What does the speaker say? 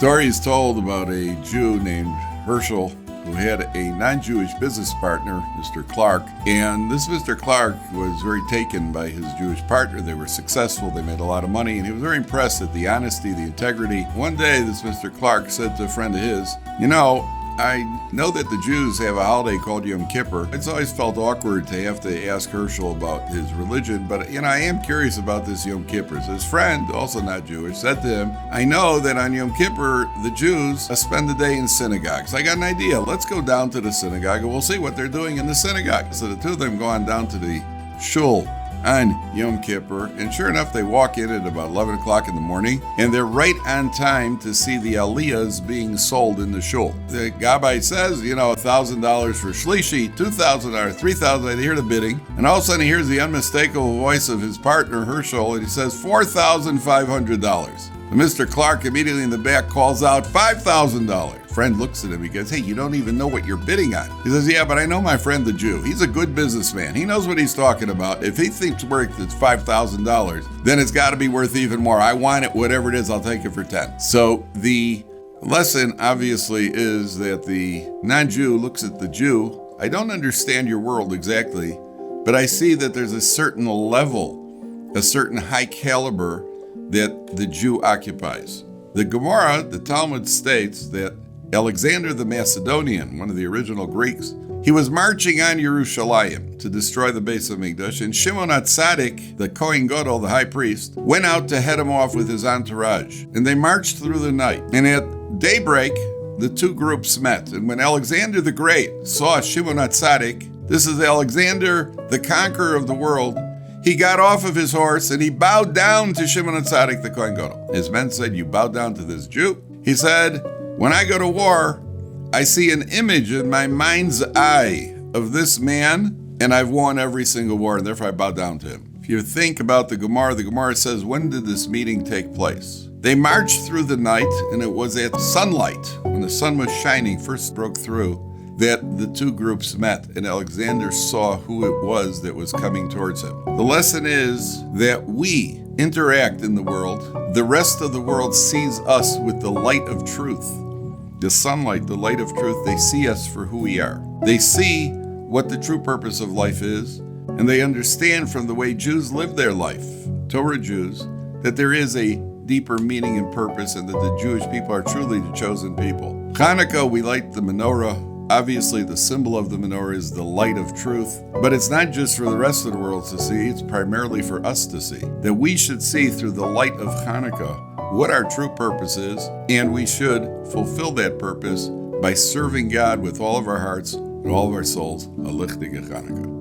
story is told about a Jew named Herschel who had a non-Jewish business partner, Mr. Clark. And this Mr. Clark was very taken by his Jewish partner. They were successful, they made a lot of money, and he was very impressed at the honesty, the integrity. One day, this Mr. Clark said to a friend of his, I know that the Jews have a holiday called Yom Kippur. It's always felt awkward to have to ask Herschel about his religion, but I am curious about this Yom Kippur. So his friend, also not Jewish, said to him, I know that on Yom Kippur, the Jews spend the day in synagogues. I got an idea. Let's go down to the synagogue and we'll see what they're doing in the synagogue. So the two of them go on down to the shul on Yom Kippur, and sure enough, they walk in at about 11 o'clock in the morning, and they're right on time to see the aliyahs being sold in the shul. The Rabbi says, $1,000 for Shlishi, $2,000, $3,000, they hear the bidding, and all of a sudden he hears the unmistakable voice of his partner, Herschel, and he says, $4,500. And Mr. Clark immediately in the back calls out $5,000. Friend looks at him, he goes, hey, you don't even know what you're bidding on. He says, yeah, but I know my friend the Jew. He's a good businessman. He knows what he's talking about. If he thinks worth it's $5,000, then it's got to be worth even more. I want it, whatever it is, I'll take it for 10. So the lesson obviously is that the non-Jew looks at the Jew. I don't understand your world exactly, but I see that there's a certain level, a certain high caliber that the Jew occupies. The Gemara, the Talmud states that Alexander the Macedonian, one of the original Greeks, he was marching on Yerushalayim to destroy the Beis Hamikdash, and Shimon HaTzadik, the Kohen Gadol, the high priest, went out to head him off with his entourage. And they marched through the night. And at daybreak, the two groups met. And when Alexander the Great saw Shimon HaTzadik, this is Alexander, the conqueror of the world, he got off of his horse and he bowed down to Shimon HaTzadik, the Kohen Gadol. His men said, you bow down to this Jew? He said, when I go to war, I see an image in my mind's eye of this man, and I've won every single war, and therefore I bow down to him. If you think about the Gemara says, when did this meeting take place? They marched through the night, and it was at sunlight, when the sun was shining, first broke through, that the two groups met, and Alexander saw who it was that was coming towards him. The lesson is that we interact in the world. The rest of the world sees us with the light of truth. The sunlight, the light of truth, they see us for who we are. They see what the true purpose of life is, and they understand from the way Jews live their life, Torah Jews, that there is a deeper meaning and purpose, and that the Jewish people are truly the chosen people. Chanukah, we light the menorah. Obviously, the symbol of the menorah is the light of truth, but it's not just for the rest of the world to see, it's primarily for us to see. That we should see through the light of Chanukah what our true purpose is, and we should fulfill that purpose by serving God with all of our hearts and all of our souls. A lichtige Chanukah.